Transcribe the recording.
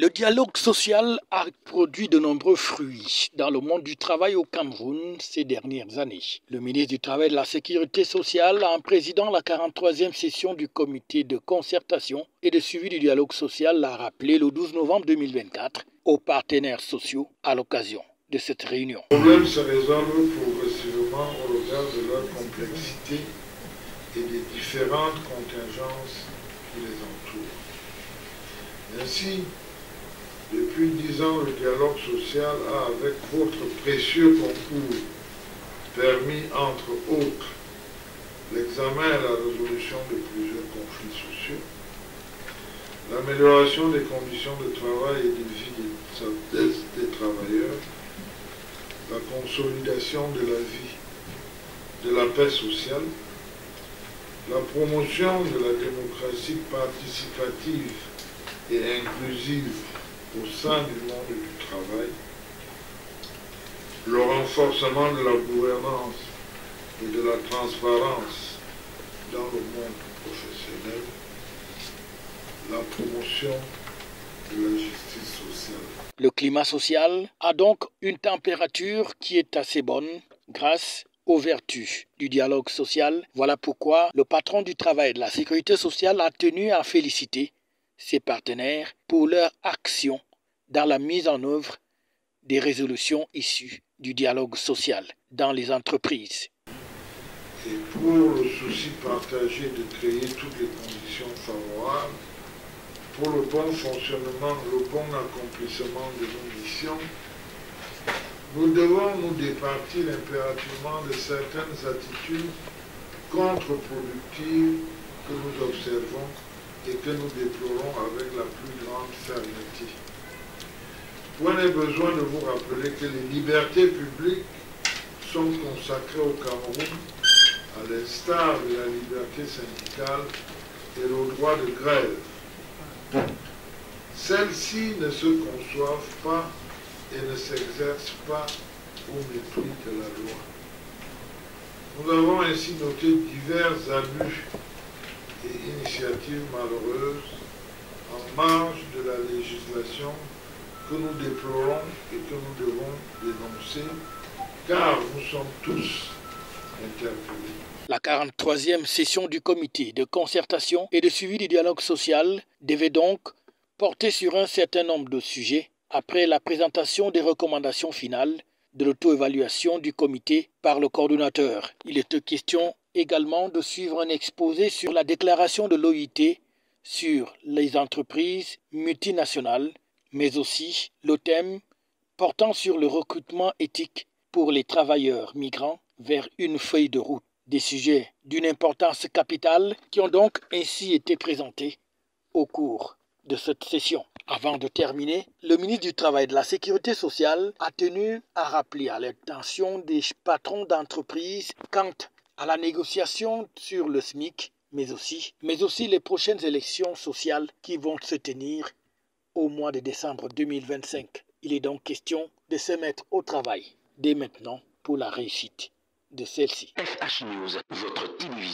Le dialogue social a produit de nombreux fruits dans le monde du travail au Cameroun ces dernières années. Le ministre du Travail et de la Sécurité sociale, en présidant la 43e session du comité de concertation et de suivi du dialogue social, l'a rappelé le 12 novembre 2024 aux partenaires sociaux à l'occasion de cette réunion. Les problèmes se résolvent progressivement au regard de leur complexité et des différentes contingences qui les entourent. Ainsi, depuis 10 ans, le dialogue social a, avec votre précieux concours, permis, entre autres, l'examen et la résolution de plusieurs conflits sociaux, l'amélioration des conditions de travail et de vie des travailleurs, la consolidation de la vie, de la paix sociale, la promotion de la démocratie participative et inclusive au sein du monde du travail, le renforcement de la gouvernance et de la transparence dans le monde professionnel, la promotion de la justice sociale. Le climat social a donc une température qui est assez bonne grâce aux vertus du dialogue social. Voilà pourquoi le patron du travail et de la sécurité sociale a tenu à féliciter ses partenaires pour leur action dans la mise en œuvre des résolutions issues du dialogue social dans les entreprises. Et pour le souci partagé de créer toutes les conditions favorables pour le bon fonctionnement, le bon accomplissement de nos missions, nous devons nous départir impérativement de certaines attitudes contre-productives que nous observons et que nous déplorons avec la plus grande fermeté. Prenez besoin de vous rappeler que les libertés publiques sont consacrées au Cameroun, à l'instar de la liberté syndicale et le droit de grève. Celles-ci ne se conçoivent pas et ne s'exercent pas au mépris de la loi. Nous avons ainsi noté divers abus et initiatives malheureuses en marge de la législation que nous déplorons et que nous devons dénoncer, car nous sommes tous interpellés. La 43e session du comité de concertation et de suivi du dialogue social devait donc porter sur un certain nombre de sujets après la présentation des recommandations finales de l'auto-évaluation du comité par le coordonnateur. Il est question également de suivre un exposé sur la déclaration de l'OIT sur les entreprises multinationales, mais aussi le thème portant sur le recrutement éthique pour les travailleurs migrants vers une feuille de route. Des sujets d'une importance capitale qui ont donc ainsi été présentés au cours de cette session. Avant de terminer, le ministre du Travail et de la Sécurité sociale a tenu à rappeler à l'attention des patrons d'entreprise quant à la négociation sur le SMIC, mais aussi les prochaines élections sociales qui vont se tenir au mois de décembre 2025. Il est donc question de se mettre au travail dès maintenant pour la réussite de celle-ci. FH News, votre télévision.